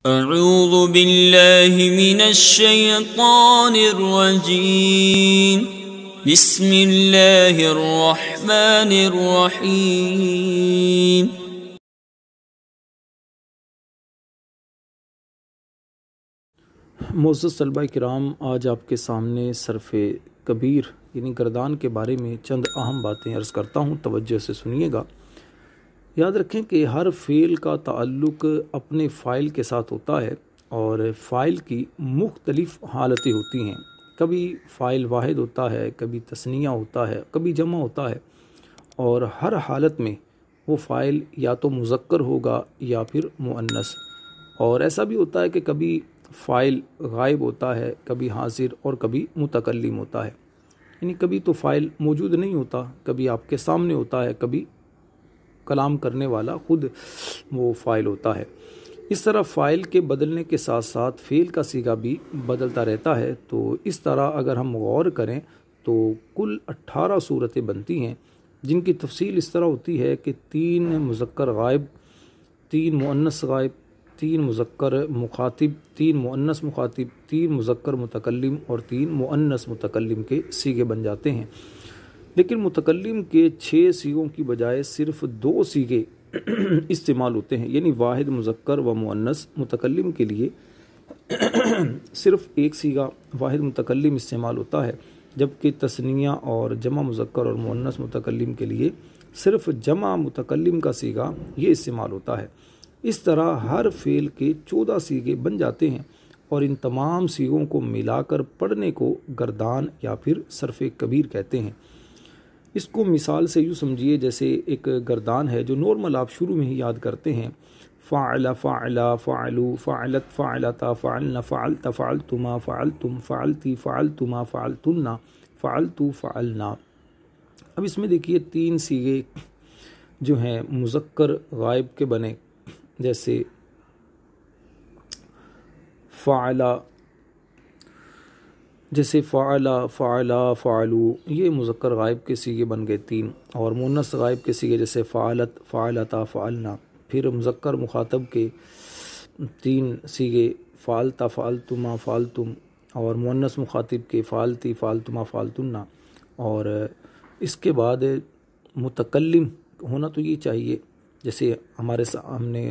اعوذ باللہ من الشیطان الرجیم بسم اللہ الرحمن الرحیم۔ معزز طلبہ کرام، آج آپ کے سامنے صرف کبیر یعنی گردان کے بارے میں چند اہم باتیں عرض کرتا ہوں، توجہ سے سنیے گا۔ یاد رکھیں کہ ہر فعل کا تعلق اپنے فاعل کے ساتھ ہوتا ہے اور فاعل کی مختلف حالتیں ہوتی ہیں۔ کبھی فاعل واحد ہوتا ہے، کبھی تثنیہ ہوتا ہے، کبھی جمع ہوتا ہے، اور ہر حالت میں وہ فاعل یا تو مذکر ہوگا یا پھر مؤنث۔ اور ایسا بھی ہوتا ہے کہ کبھی فاعل غائب ہوتا ہے، کبھی حاضر اور کبھی متکلم ہوتا ہے، یعنی کبھی تو فاعل موجود نہیں ہوتا، کبھی آپ کے سامنے ہوتا ہے، کبھی کلام کرنے والا خود وہ فاعل ہوتا ہے۔ اس طرح فاعل کے بدلنے کے ساتھ ساتھ فعل کا صیغہ بھی بدلتا رہتا ہے۔ تو اس طرح اگر ہم غور کریں تو کل 18 صورتیں بنتی ہیں، جن کی تفصیل اس طرح ہوتی ہے کہ 3 مذکر غائب، 3 مؤنث غائب، 3 مذکر مخاطب، 3 مؤنث مخاطب، 3 مذکر متکلم اور 3 مؤنث متکلم کے صیغے بن جاتے ہیں۔ لیکن متکلم کے 6 صیغوں کی بجائے صرف 2 صیغے استعمال ہوتے ہیں، یعنی واحد مذکر و مؤنث متکلم کے لیے صرف 1 صیغہ واحد متکلم استعمال ہوتا ہے، جبکہ تثنیہ اور جمع مذکر اور مؤنث متکلم کے لیے صرف جمع متکلم کا صیغہ یہ استعمال ہوتا ہے۔ اس طرح ہر فعل کے 14 صیغے بن جاتے ہیں، اور ان تمام صیغوں کو ملا کر پڑھنے کو گردان یا پھر صرف کبیر کہتے ہیں۔ اس کو مثال سے یوں سمجھیے جیسے ایک گردان ہے جو نارمل آپ شروع میں ہی یاد کرتے ہیں، فعل، فعلا، فعلو، فعلت، فعلتا، فعلن، فعلت، فعلتما، فعلتم، فعلتی، فعلتما، فعلتن، فعلتو، فعلنا۔ اب اس میں دیکھیے 3 صیغے جو ہیں مذکر غائب کے بنے، جیسے فعلا، فعلا، فعلو، یہ مذکر غائب کے صیغے بن گئے 3، اور مؤنث غائب کے صیغے جیسے فعلت، فعلتا، فعلنا۔ پھر مذکر مخاطب کے 3 صیغے فعلتا، فعلتما، فعلتم، اور مؤنث مخاطب کے فعلتی، فعلتما، فعلتن۔ اور اس کے بعد متکلم ہونا تو یہ چاہیے، جیسے ہم نے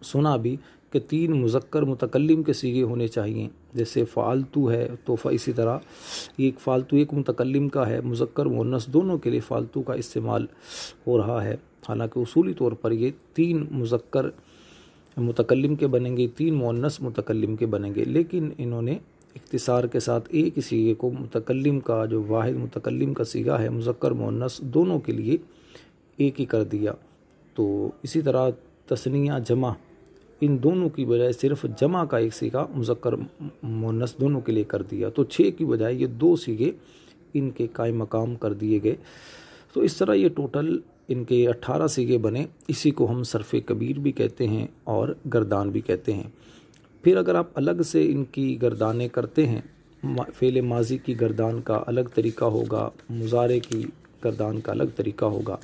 سنا بھی کہ 3 مذکر متکلم کے صیغے ہونے چاہیے، جیسے فعلتو ہے تو اسی طرح یہ فعلتو ایک متکلم کا ہے، مذکر مؤنث دونوں کے لیے فعلتو کا استعمال ہو رہا ہے، حالانکہ اصولی طور پر یہ 3 مذکر متکلم کے بنیں گے، 3 مؤنث متکلم کے بنیں گے، لیکن انہوں نے اختصار کے ساتھ ایک ہی صیغے کو متکلم کا جو واحد متکلم کا صیغہ ہے مذکر مؤنث دونوں کے لیے ایک ہی کر دیا۔ تو اسی طرح تثنیہ جمع، ان دونوں کی بجائے صرف جمع کا ایک صیغہ مذکر مؤنث دونوں کے لیے کر دیا، تو 6 کی بجائے یہ 2 صیغے ان کے قائم مقام کر دیے گئے۔ تو اس طرح یہ ٹوٹل ان کے 18 صیغے بنے، اسی کو ہم صرف کبیر بھی کہتے ہیں اور گردان بھی کہتے ہیں۔ پھر اگر آپ الگ سے ان کی گردانیں کرتے ہیں، فعل ماضی کی گردان کا الگ طریقہ ہوگا، مضارع کی گردان کا الگ طریقہ ہوگا۔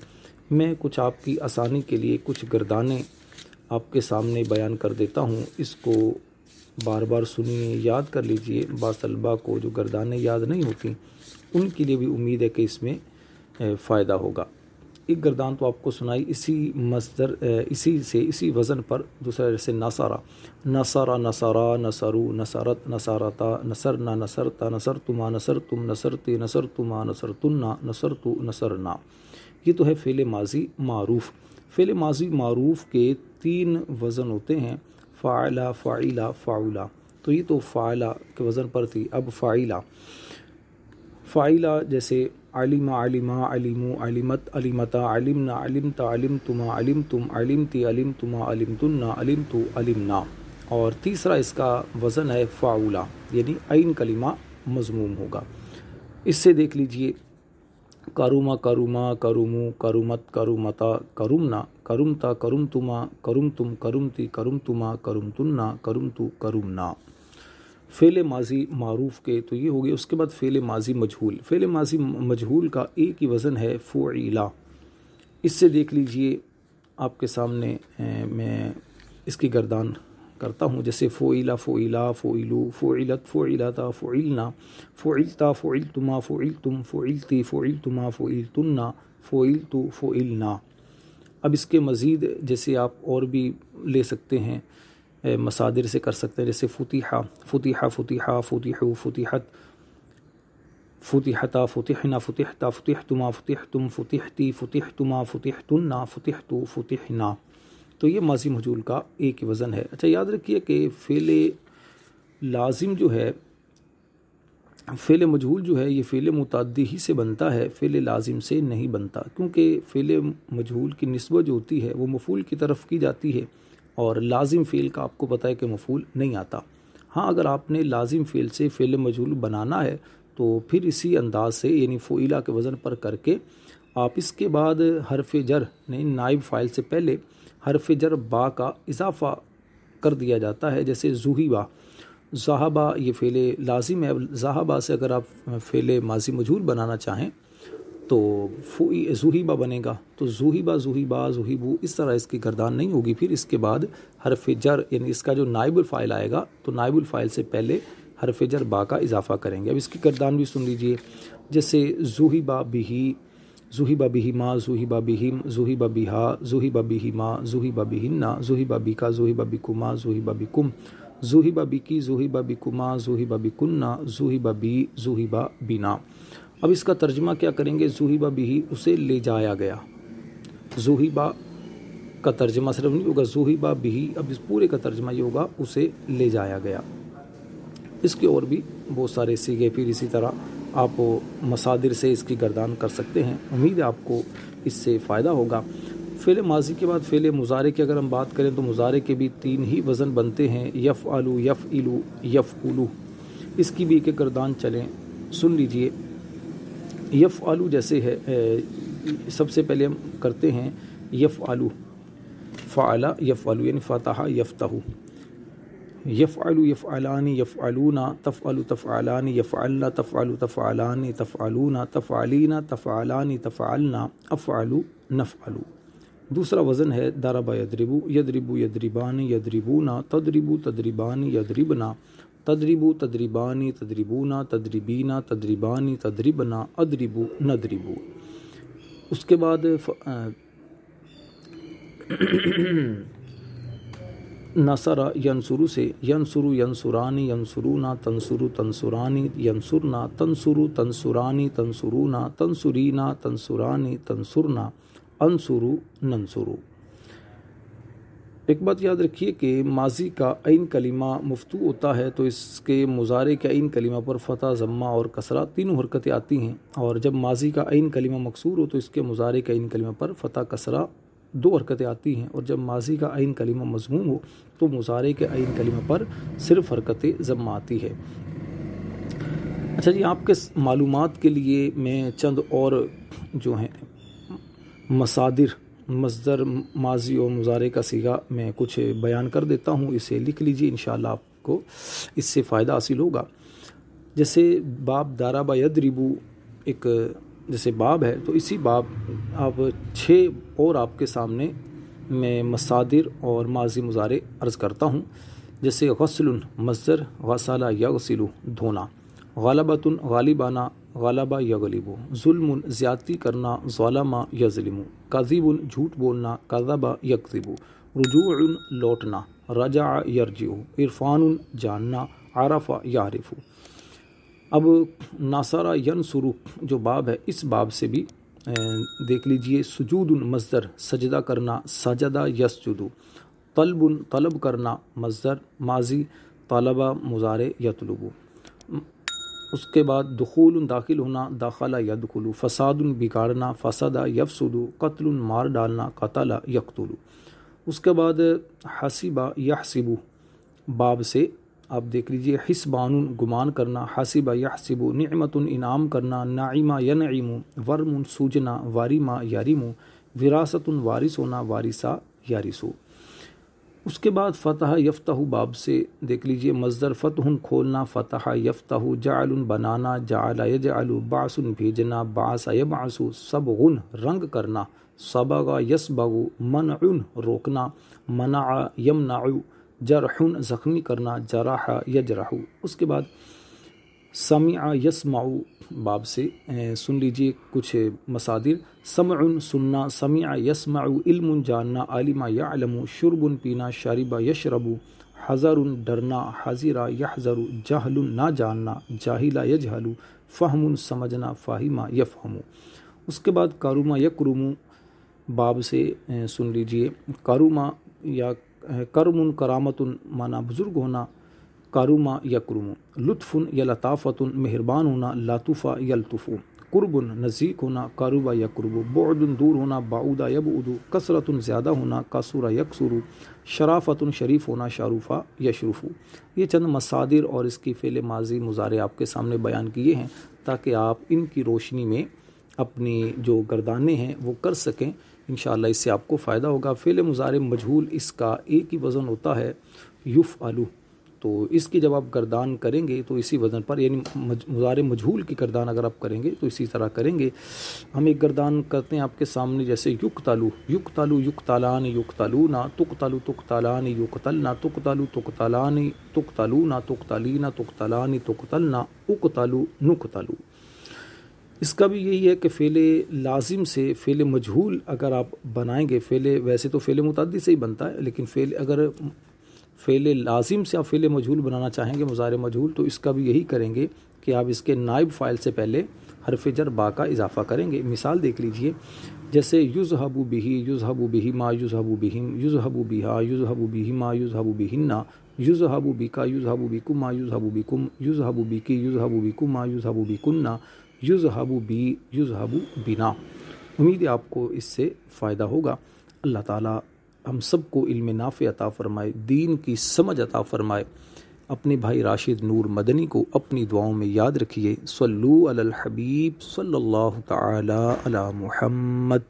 میں کچھ آپ کی آسانی کے لیے کچھ گردانیں آپ کے سامنے بیان کر دیتا ہوں، اس کو بار بار سنیے، یاد کر لیجئے۔ بعض طلباء کو جو گردانیں یاد نہیں ہوتی ان کے لیے بھی امید ہے کہ اس میں فائدہ ہوگا۔ ایک گردان تو آپ کو سنائی اسی مصدر اسی وزن پر، دوسرا جیسے نصارہ، نصارہ، نصارہ، نصرو، نصرت، نصارتا، نصرنا، نصرتا، نصرتما، نصرتم، نصرتی، نصرتما، نصرتن، نصرتو، نصرنا۔ یہ تو ہے فعل ماضی معروف۔ فعل ماضی معروف کے 3 وزن ہوتے ہیں، فاعلہ، فاعلہ، فاعلہ۔ تو یہ تو فاعلہ کے وزن پر تھی، اب فاعلہ۔ فاعلہ جیسے علم، علما، علمو، علمت، علمتا، علمنا، علمتا، علمتما، علمتم، علمتی، علمتما، علمتن، علمتو، علمنا۔ اور تیسرا اس کا وزن ہے فاعلہ، یعنی عین کلمہ مضموم ہوگا۔ اس سے دیکھ لیجئے کروما، کروما، کرمو، کرمت، کرمتا، کرمنا، کرمتا، کرمتما، کرمتم، کرمتی، کرمتما، کرمتن، کرمتو، کرمنا۔ فعل ماضی معروف کے تو یہ ہو گئے۔ اس کے بعد فعل ماضی مجہول۔ فعل ماضی مجہول کا ایک ہی وزن ہے فعیلا۔ اس سے دیکھ لیجئے آپ کے سامنے میں اس کی گردان کرتا ہوں، جیسے فعلا فعلا فعلو فعلت فعلتا فعلنا فعلتا فعلتما فعلتم فعلتی فعلتما فعلتنا فعلتو فعلنا۔ اب اس کے مزید جیسے آپ اور بھی لے سکتے ہیں، مصادر سے کر سکتے ہیں، جیسے فتحہ فتحہ فتحہ فتحو فتحت فتحتا فتحنا فتحتا فتحتما فتحتم فتحتی فتحتما فتحتنا فتحتو فتحنا۔ تو یہ ماضی مجہول کا ایک وزن ہے۔ اچھا یاد رکھیے کہ فعل لازم جو ہے، فعل مجہول جو ہے، یہ فعل متعدی ہی سے بنتا ہے، فعل لازم سے نہیں بنتا، کیونکہ فعل مجہول کی نسبت جو ہوتی ہے وہ مفعول کی طرف کی جاتی ہے، اور لازم فعل کا آپ کو پتہ ہے کہ مفعول نہیں آتا۔ ہاں اگر آپ نے لازم فعل سے فعل مجہول بنانا ہے تو پھر اسی انداز سے یعنی فعلا کے وزن پر کر کے آپ اس کے بعد حرف جر نائب فاعل سے پہلے حرف جر با کا اضافہ کر دیا جاتا ہے، جیسے ذہبا ذہبا یہ فعل لازم ہے، ذہبا سے اگر آپ فعل ماضی مجہول بنانا چاہیں تو ذہبا بنے گا، تو ذہبا ذہبا ذہبو اس طرح اس کی گردان نہیں ہوگی، پھر اس کے بعد حرف جر یعنی اس کا جو نائب الفاعل آئے گا تو نائب الفاعل سے پہلے حرف جر با کا اضافہ کریں گے۔ اب اس کی گردان بھی سن لیجئے، جیسے ذہبا بہی ذہبا بہما ذہبا بہم ذہبا بہا ذہبا بہما ذہبا بہنا ذہبا بکا ذہبا بکما ذہبا بکم ذہبا بکی ذہبا بکما ذہبا بکنا ذہبا بی ذہبا بنا۔ اب اس کا ترجمہ کیا کریں گے؟ ذہبا بہی اسے لے جایا گیا، ذہبا کا ترجمہ صرف نہیں ہوگا ذہبا بہی، اب اس پورے کا ترجمہ یہ ہوگا اسے لے جایا گیا۔ اس کے اور بھی بہت سارے سیغے پھر اسی طرح آپ مصادر سے اس کی گردان کر سکتے ہیں۔ امید ہے آپ کو اس سے فائدہ ہوگا۔ فعل ماضی کے بعد فعل مضارع کی اگر ہم بات کریں تو مضارع کے بھی 3 ہی وزن بنتے ہیں، یفعلو یفعلو یفعلو، اس کی بھی ایک ایک گردان چلیں سن لیجئے۔ یفعلو جیسے ہے، سب سے پہلے ہم کرتے ہیں یفعلو، فعل یفعلو یعنی فتح یفتح، یفعلو یفعلان یفعلون تفعل تفعلان یفعلن تفعل تفعلان تفعلون تفعلین تفعلان تفعلنا افعلو نفعلو۔ دوسرا وزن ہے ضرب یضرب، یضرب یضربان یضربون تضرب تضربان یضربنا تضرب تضربان تضربون تضربین تضربان تضربنا اضرب نضرب۔ اس کے بعد نصر ینصر سے ینصر ینصران ینصرون تنصر تنصران ینصرن تنصر تنصران تنصرون تنصرین تنصران تنصرن انصر ننصر۔ ایک بات یاد رکھیے کہ ماضی کا عین کلمہ مفتوح ہوتا ہے تو اس کے مضارع کے عین کلمہ پر فتح ضمہ اور کسرہ تینوں حرکتیں آتی ہیں، اور جب ماضی کا عین کلمہ مکسور ہو تو اس کے مضارع کے عین کلمہ پر فتح کسرہ 2 حرکتیں آتی ہیں، اور جب ماضی کا عین کلمہ مضموم ہو تو مضارع کے عین کلمہ پر صرف حرکت ضمہ آتی ہے۔ اچھا جی، آپ کے معلومات کے لیے میں چند اور جو ہیں مصادر مصدر ماضی اور مضارع کا صیغہ میں کچھ بیان کر دیتا ہوں، اسے لکھ لیجیے، انشاءاللہ آپ کو اس سے فائدہ حاصل ہوگا۔ جیسے باب ضرب یضرب ایک جیسے باب ہے، تو اسی باب آپ 6 اور آپ کے سامنے میں مصادر اور ماضی مضارع عرض کرتا ہوں، جیسے غسل مصدر غسل یغسل دھونا، غلبۃ غالبانہ غلبہ یغلب، ظلم زیادتی کرنا ظلم یظلم، کذب جھوٹ بولنا کذب یکذب، رجوع لوٹنا رجع یرجع، عرفان جاننا عرف یعرف۔ اب ناصر ینصر جو باب ہے، اس باب سے بھی دیکھ لیجئے، سجود مصدر سجدہ کرنا سجدہ یسجد، طلب طلب کرنا مصدر ماضی طلبہ مضارع یطلب۔ اس کے بعد دخول داخل ہونا داخلہ یدخل، فساد بگاڑنا فسد یفسد، قتل مار ڈالنا قتل یقتل۔ اس کے بعد حسب یحسب باب سے آپ دیکھ لیجئے، حسبان گمان کرنا حسب یحسب، نعمت انعام کرنا نعیم ینعم، ورم سوجنا وارم یارم، وراثت وارث ہونا وارثہ یارثو۔ اس کے بعد فتح یفتح باب سے دیکھ لیجئے، مصدر فتح کھولنا فتح یفتح، جعل بنانا جعل یجعل، بعث بھیجنا بعث یبعث، صبغ رنگ کرنا صبغ یصبغ، منع روکنا منع یمنع، جرح زخمی کرنا، جراح یجرح۔ اس کے بعد سمع یسمع باب سے سن لیجئے کچھ مصادر۔ سمع سننا، سمع یسمع علم جاننا، علم یعلم، شرب پینا، شرب یشرب، حذر ڈرنا، حذر یحذر، جہل نہ جاننا، جاہل یجہل، فہم سمجھنا، فاہم یفہم۔ اس کے بعد کارما یکرم باب سے سن لیجئے۔ کارما یا کرم کرامت مانا بزرگ ہونا، کارما یکرم۔ لطف یا لطافت مہربان ہونا، لاطف یلطف۔ قرب نزدیک ہونا، قرب یقرب۔ بعد دور ہونا، بعود یبعد۔ کثرت زیادہ ہونا، کثر یکثر۔ شرافت شریف ہونا، شرف یشرف۔ یہ چند مصادر اور اس کی فعل ماضی مضارع آپ کے سامنے بیان کیے ہیں تاکہ آپ ان کی روشنی میں اپنی جو گردانے ہیں وہ کر سکیں۔ انشاءاللہ اس سے آپ کو فائدہ ہوگا۔ فعل مضارع مجہول اس کا ایک ہی وزن ہوتا ہے یفعل، تو اس کی جب آپ گردان کریں گے تو اسی وزن پر، یعنی مضارع مجہول کی گردان اگر آپ کریں گے تو اسی طرح کریں گے۔ ہم ایک گردان کرتے ہیں آپ کے سامنے، جیسے یقتلو، یقتلو یقتلان یقتلون، تقتلو تقتلان یقتلنا، تقتلو تقتلان تقتلون، تقتلین تقتلان تقتلنا، اقتلو نقتلو۔ اس کا بھی یہی ہے کہ فعل لازم سے فعل مجہول اگر آپ بنائیں گے، فعل ویسے تو فعل متعدی سے ہی بنتا ہے، لیکن اگر فعل لازم سے آپ فعل مجہول بنانا چاہیں گے مضارع مجہول، تو اس کا بھی یہی کریں گے کہ آپ اس کے نائب فاعل سے پہلے حرف جر با کا اضافہ کریں گے۔ مثال دیکھ لیجئے، جیسے یذہب بہ، یذہب بہما، یذہب بہم، یذہب بہا، یذہب بہما، یذہب بہن، یذہب بک، یذہب بکما، یذہب بکم، یذہب بکی، یذہب بکما، یذہب بکن، یذہب بی، یذہب بنا۔ امید ہے آپ کو اس سے فائدہ ہوگا۔ اللہ تعالی ہم سب کو علم نافع عطا فرمائے، دین کی سمجھ عطا فرمائے۔ اپنے بھائی راشد نور مدنی کو اپنی دعاؤں میں یاد رکھیے۔ صلو علی الحبیب صلی اللہ تعالی علی محمد۔